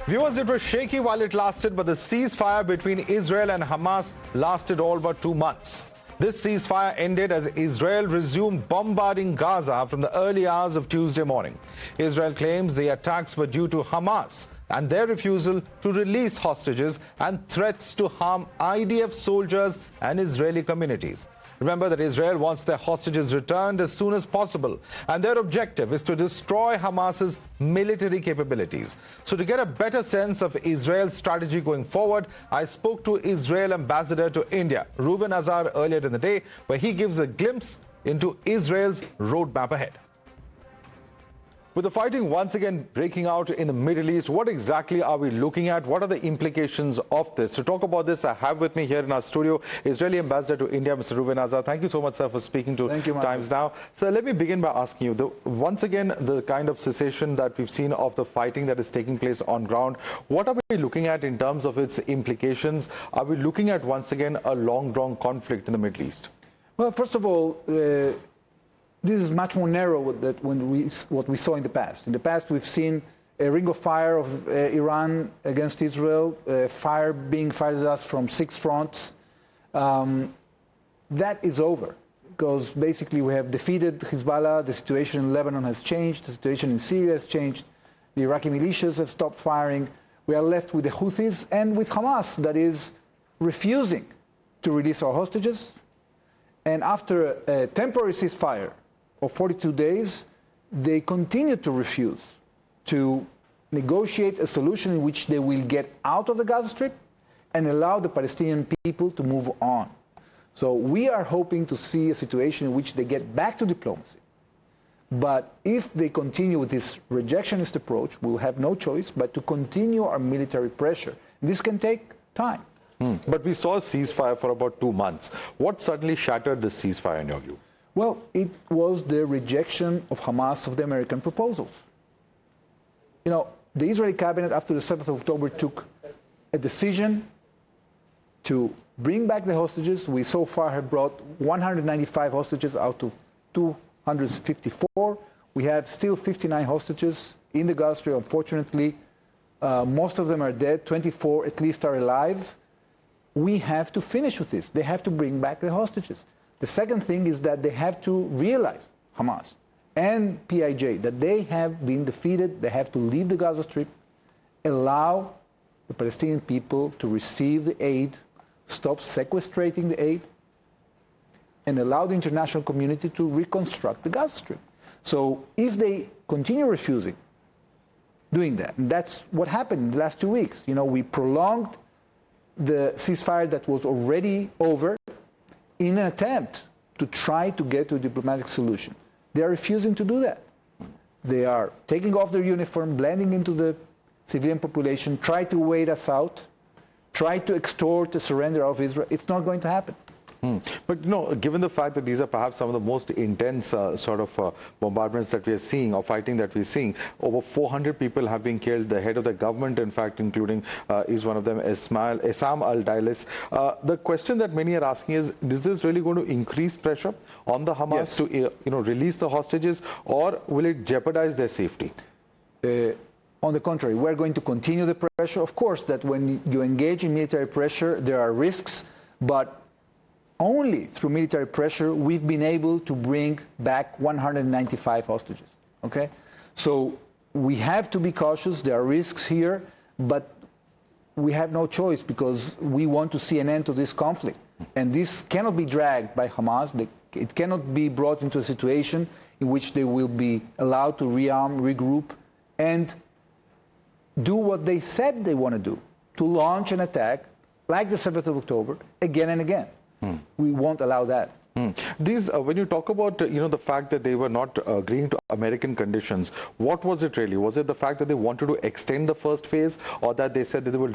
Viewers, it was shaky while it lasted, but the ceasefire between Israel and Hamas lasted all but 2 months. This ceasefire ended as Israel resumed bombarding Gaza from the early hours of Tuesday morning. Israel claims the attacks were due to Hamas and their refusal to release hostages and threats to harm IDF soldiers and Israeli communities. Remember that Israel wants their hostages returned as soon as possible, and their objective is to destroy Hamas's military capabilities. So to get a better sense of Israel's strategy going forward, I spoke to Israel ambassador to India, Reuven Azar, earlier in the day, where he gives a glimpse into Israel's roadmap ahead. With the fighting once again breaking out in the Middle East, what exactly are we looking at? What are the implications of this? To talk about this, I have with me here in our studio Israeli ambassador to India, Mr. Reuven Azar. Thank you so much, sir, for speaking to Times Now. So let me begin by asking you, once again, the kind of cessation that we've seen of the fighting that is taking place on ground, what are we looking at in terms of its implications? Are we looking at, once again, a long-drawn conflict in the Middle East? Well, first of all, this is much more narrow than what we saw in the past. In the past, we've seen a ring of fire of Iran against Israel, fire being fired at us from 6 fronts. That is over, because basically we have defeated Hezbollah, the situation in Lebanon has changed, the situation in Syria has changed, the Iraqi militias have stopped firing. We are left with the Houthis and with Hamas, that is refusing to release our hostages. And after a temporary ceasefire of 42 days, they continue to refuse to negotiate a solution in which they will get out of the Gaza Strip and allow the Palestinian people to move on. So we are hoping to see a situation in which they get back to diplomacy. But if they continue with this rejectionist approach, we'll have no choice but to continue our military pressure. This can take time. But we saw a ceasefire for about 2 months. What suddenly shattered this ceasefire in your view? Well, it was the rejection of Hamas of the American proposals. You know, the Israeli cabinet after the 7th of October took a decision to bring back the hostages. We so far have brought 195 hostages out of 254. We have still 59 hostages in the Gaza Strip. Unfortunately, most of them are dead. 24 at least are alive. We have to finish with this. They have to bring back the hostages. The second thing is that they have to realize, Hamas and PIJ, that they have been defeated. They have to leave the Gaza Strip, allow the Palestinian people to receive the aid, stop sequestrating the aid, and allow the international community to reconstruct the Gaza Strip. So if they continue refusing doing that, and that's what happened in the last 2 weeks. You know, we prolonged the ceasefire that was already over in an attempt to try to get to a diplomatic solution. They are refusing to do that. They are taking off their uniform, blending into the civilian population, try to wait us out, try to extort the surrender of Israel. It's not going to happen. But no, given the fact that these are perhaps some of the most intense bombardments that we are seeing, or fighting that we're seeing, over 400 people have been killed. The head of the government, in fact, including is one of them, Essam al-Dailis. The question that many are asking is this really going to increase pressure on the Hamas to release the hostages, or will it jeopardize their safety? On the contrary, we're going to continue the pressure. Of course, that when you engage in military pressure, there are risks, but only through military pressure we've been able to bring back 195 hostages. Okay? So we have to be cautious. There are risks here, but we have no choice because we want to see an end to this conflict. And this cannot be dragged by Hamas. It cannot be brought into a situation in which they will be allowed to rearm, regroup, and do what they said they want to do, to launch an attack like the 7th of October again and again. We won't allow that. These, when you talk about the fact that they were not agreeing to American conditions, what was it really? Was it the fact that they wanted to extend the first phase, or that they said that they will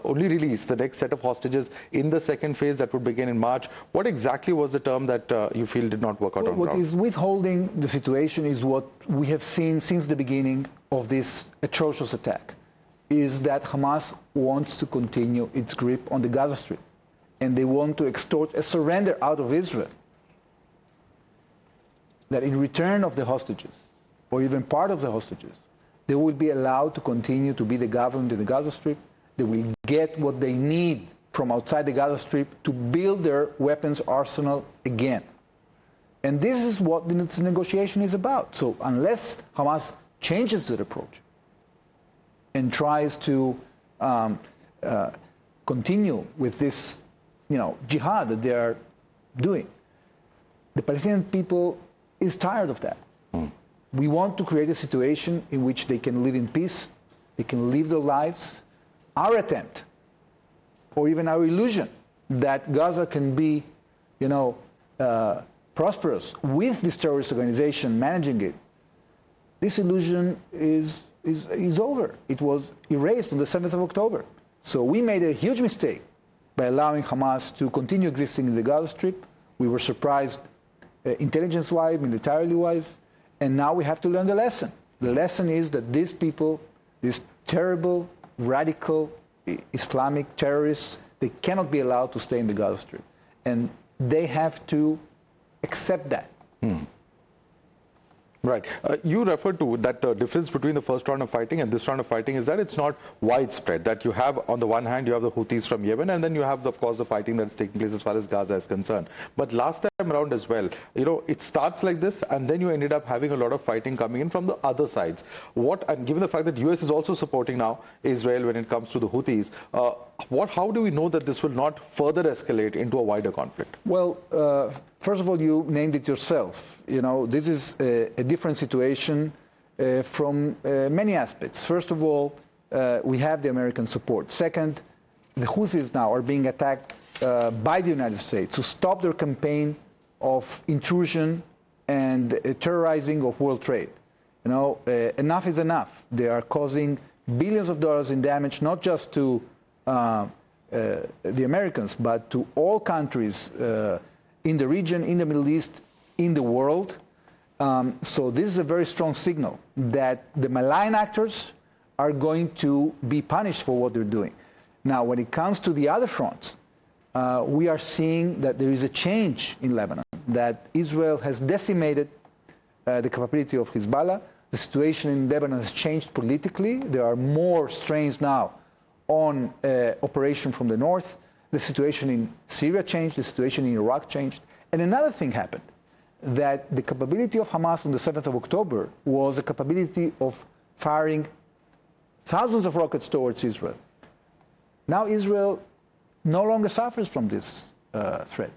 only release the next set of hostages in the second phase that would begin in March? What exactly was the term that you feel did not work out on ground? What is withholding the situation is what we have seen since the beginning of this atrocious attack, is that Hamas wants to continue its grip on the Gaza Strip. And they want to extort a surrender out of Israel. That in return of the hostages, or even part of the hostages, They will be allowed to continue to be the government in the Gaza Strip. They will get what they need from outside the Gaza Strip to build their weapons arsenal again. And this is what the negotiation is about. So unless Hamas changes their approach and tries to continue with this, jihad that they are doing, the Palestinian people is tired of that. We want to create a situation in which they can live in peace, they can live their lives. Our attempt, or even our illusion, that Gaza can be, prosperous with this terrorist organization managing it, this illusion is over. It was erased on the 7th of October. So we made a huge mistake by allowing Hamas to continue existing in the Gaza Strip. We were surprised intelligence-wise, militarily-wise, and now we have to learn the lesson. The lesson is that these people, these terrible, radical Islamic terrorists, they cannot be allowed to stay in the Gaza Strip. And they have to accept that. Right. You referred to that the difference between the first round of fighting and this round of fighting is that it's not widespread. That you have, on the one hand, you have the Houthis from Yemen, and then you have, of course, the fighting that's taking place as far as Gaza is concerned. But last time around as well, it starts like this, and then you ended up having a lot of fighting coming in from the other sides. And given the fact that US is also supporting now Israel when it comes to the Houthis, how do we know that this will not further escalate into a wider conflict? Well, first of all, you named it yourself. This is a different situation from many aspects. First of all, we have the American support. Second, the Houthis now are being attacked by the United States to stop their campaign of intrusion and terrorizing of world trade. Enough is enough. They are causing billions of dollars in damage, not just to the Americans, but to all countries in the region, in the Middle East, in the world. So this is a very strong signal that the malign actors are going to be punished for what they're doing. Now, when it comes to the other fronts, we are seeing that there is a change in Lebanon, that Israel has decimated the capability of Hezbollah. The situation in Lebanon has changed politically. There are more strains now on operation from the north. The situation in Syria changed. The situation in Iraq changed. And another thing happened, that the capability of Hamas on the 7th of October was a capability of firing thousands of rockets towards Israel. Now Israel no longer suffers from this threat.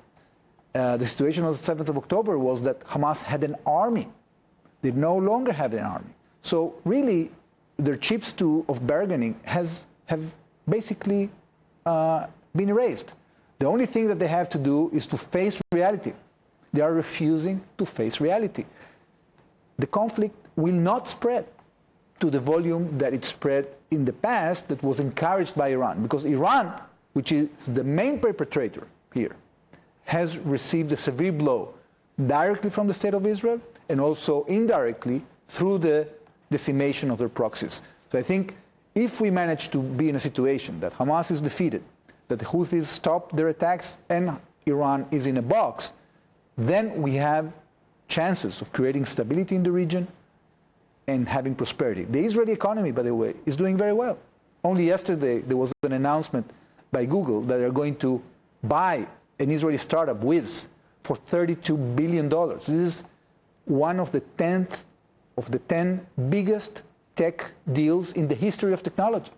The situation on the 7th of October was that Hamas had an army. They no longer have an army. So really, their chips of bargaining have basically been erased. The only thing that they have to do is to face reality. They are refusing to face reality. The conflict will not spread to the volume that it spread in the past, that was encouraged by Iran. Because Iran, which is the main perpetrator here, has received a severe blow directly from the State of Israel and also indirectly through the decimation of their proxies. So I think if we manage to be in a situation that Hamas is defeated, that the Houthis stop their attacks and Iran is in a box, then we have chances of creating stability in the region and having prosperity. The Israeli economy, by the way, is doing very well. Only yesterday there was an announcement by Google that they're going to buy an Israeli startup, Wiz, for $32 billion. This is one of the 10 biggest tech deals in the history of technology.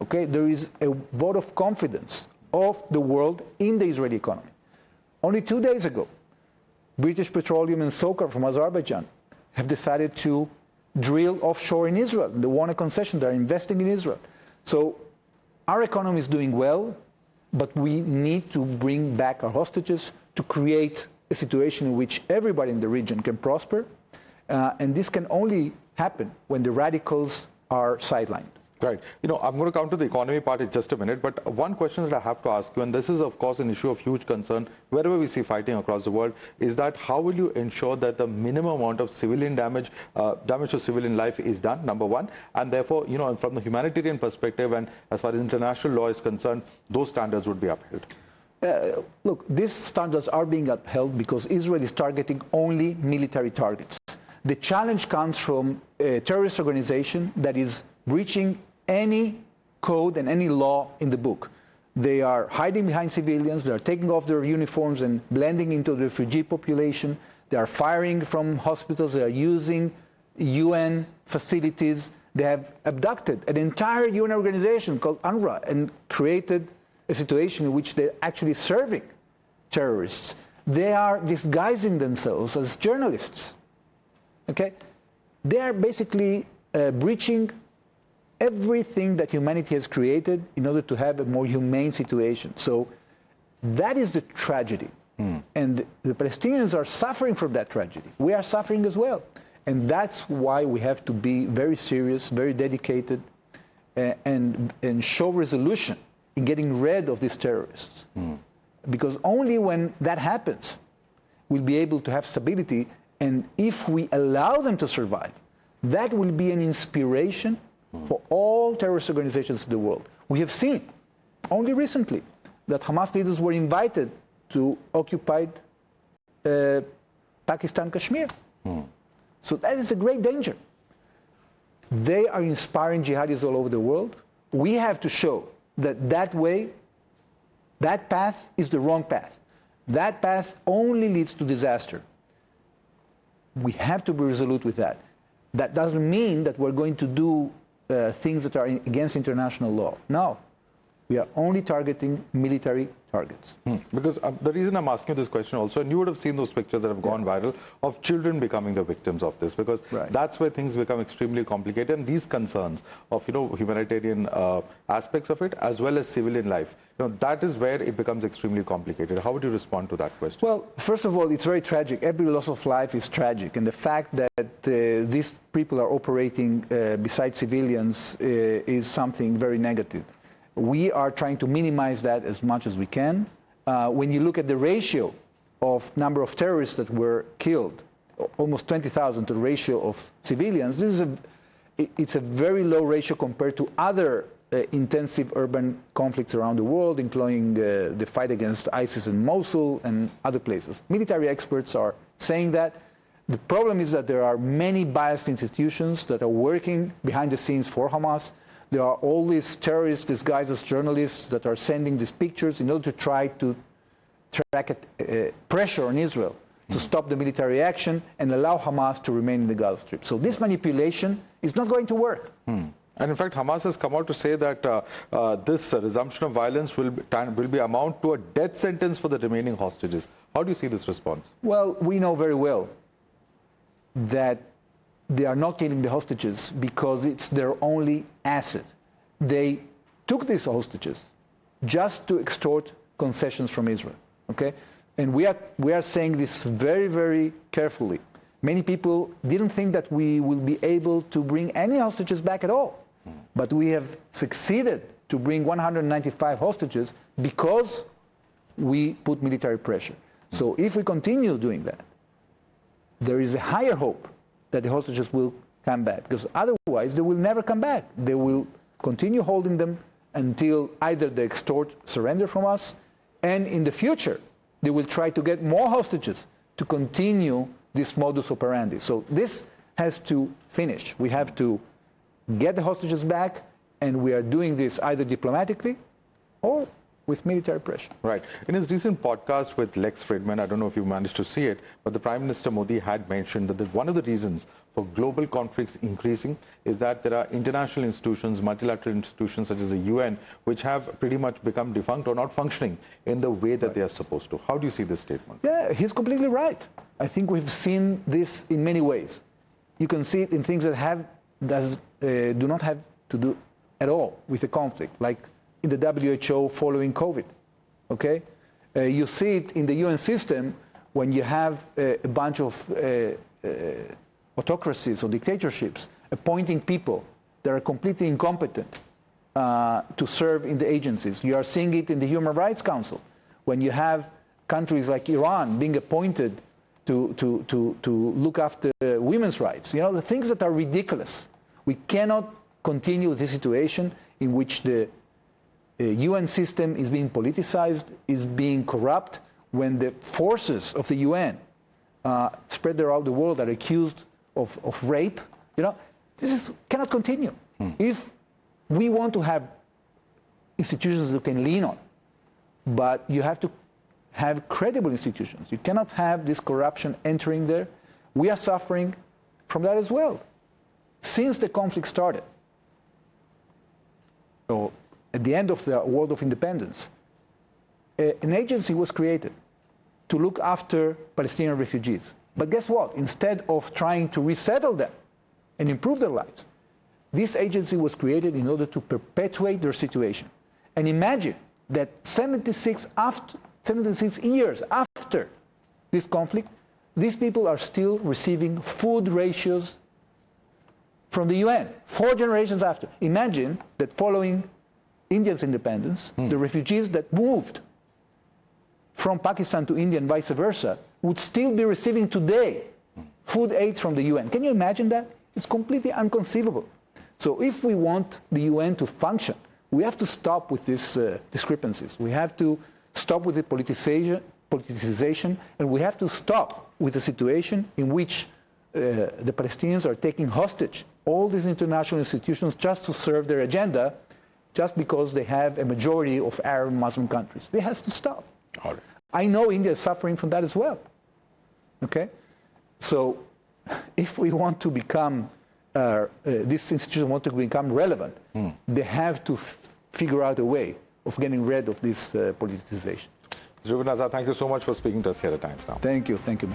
Okay, there is a vote of confidence of the world in the Israeli economy. Only 2 days ago, British Petroleum and SOCAR from Azerbaijan have decided to drill offshore in Israel. They won a concession. They're investing in Israel. So our economy is doing well, but we need to bring back our hostages to create a situation in which everybody in the region can prosper. And this can only happen when the radicals are sidelined. Right. I'm going to come to the economy part in just a minute, but one question that I have to ask you, and this is of course an issue of huge concern wherever we see fighting across the world, is that how will you ensure that the minimum amount of civilian damage to civilian life is done, number one, and therefore, from the humanitarian perspective and as far as international law is concerned, those standards would be upheld? Look, these standards are being upheld because Israel is targeting only military targets. The challenge comes from a terrorist organization that is breaching any code and any law in the book. They are hiding behind civilians, they are taking off their uniforms and blending into the refugee population, they are firing from hospitals, they are using UN facilities, they have abducted an entire UN organization called UNRWA and created a situation in which they're actually serving terrorists. They are disguising themselves as journalists. Okay? They are basically breaching everything that humanity has created in order to have a more humane situation. So that is the tragedy. And the Palestinians are suffering from that tragedy. We are suffering as well. And that's why we have to be very serious, very dedicated, and show resolution in getting rid of these terrorists. Because only when that happens, we'll be able to have stability. And if we allow them to survive, that will be an inspiration for all terrorist organizations in the world. We have seen, only recently, that Hamas leaders were invited to occupied Pakistan, Kashmir. So that is a great danger. They are inspiring jihadis all over the world. We have to show that that way, that path is the wrong path. That path only leads to disaster. We have to be resolute with that. That doesn't mean that we're going to do things that are against international law. No. We are only targeting military targets. Because the reason I'm asking you this question also, and you would have seen those pictures that have gone viral of children becoming the victims of this, because that's where things become extremely complicated, and these concerns of humanitarian aspects of it as well as civilian life, that is where it becomes extremely complicated. How would you respond to that question? Well, first of all, it's very tragic. Every loss of life is tragic, and the fact that these people are operating beside civilians is something very negative. We are trying to minimize that as much as we can. When you look at the ratio of number of terrorists that were killed, almost 20,000 to the ratio of civilians, it's a very low ratio compared to other intensive urban conflicts around the world, including the fight against ISIS in Mosul and other places. Military experts are saying that. The problem is that there are many biased institutions that are working behind the scenes for Hamas. There are all these terrorists disguised as journalists that are sending these pictures in order to try to track pressure on Israel to stop the military action and allow Hamas to remain in the Gaza Strip. So this manipulation is not going to work. And in fact, Hamas has come out to say that this resumption of violence will amount to a death sentence for the remaining hostages. How do you see this response? Well, we know very well that they are not killing the hostages because it's their only asset. They took these hostages just to extort concessions from Israel. Okay? And we are saying this very, very carefully. Many people didn't think that we will be able to bring any hostages back at all. But we have succeeded to bring 195 hostages because we put military pressure. So if we continue doing that, there is a higher hope that the hostages will come back, because otherwise they will never come back. They will continue holding them until either they extort surrender from us, and in the future they will try to get more hostages to continue this modus operandi. So this has to finish. We have to get the hostages back, and we are doing this either diplomatically or with military pressure. Right. In his recent podcast with Lex Fridman, I don't know if you managed to see it, but the Prime Minister Modi had mentioned that one of the reasons for global conflicts increasing is that there are international institutions, multilateral institutions such as the UN, which have pretty much become defunct or not functioning in the way that they are supposed to. How do you see this statement? Yeah, he's completely right. I think we've seen this in many ways. You can see it in things that do not have to do at all with the conflict, like in the WHO following COVID, okay? You see it in the UN system when you have a bunch of autocracies or dictatorships appointing people that are completely incompetent to serve in the agencies. You are seeing it in the Human Rights Council when you have countries like Iran being appointed to look after women's rights. You know, the things that are ridiculous. We cannot continue with this situation in which the UN system is being politicized, is being corrupt, when the forces of the UN spread around the world are accused of rape. This cannot continue. If we want to have institutions you can lean on, but you have to have credible institutions. You cannot have this corruption entering there. We are suffering from that as well. Since the conflict started, so at the end of the World of Independence, an agency was created to look after Palestinian refugees. But guess what? Instead of trying to resettle them and improve their lives, this agency was created in order to perpetuate their situation. And imagine that 76 years after this conflict, these people are still receiving food rations from the UN, 4 generations after. Imagine that following India's independence, the refugees that moved from Pakistan to India and vice versa would still be receiving today food aid from the UN. Can you imagine that? It's completely inconceivable. So if we want the UN to function, we have to stop with these discrepancies. We have to stop with the politicization, and we have to stop with the situation in which the Palestinians are taking hostage all these international institutions just to serve their agenda, just because they have a majority of Arab Muslim countries. It has to stop. All right. I know India is suffering from that as well. Okay? So if we want to become, this institution want to become relevant, they have to figure out a way of getting rid of this politicization. Reuven, Azar, thank you so much for speaking to us here at Times Now. Thank you. Thank you.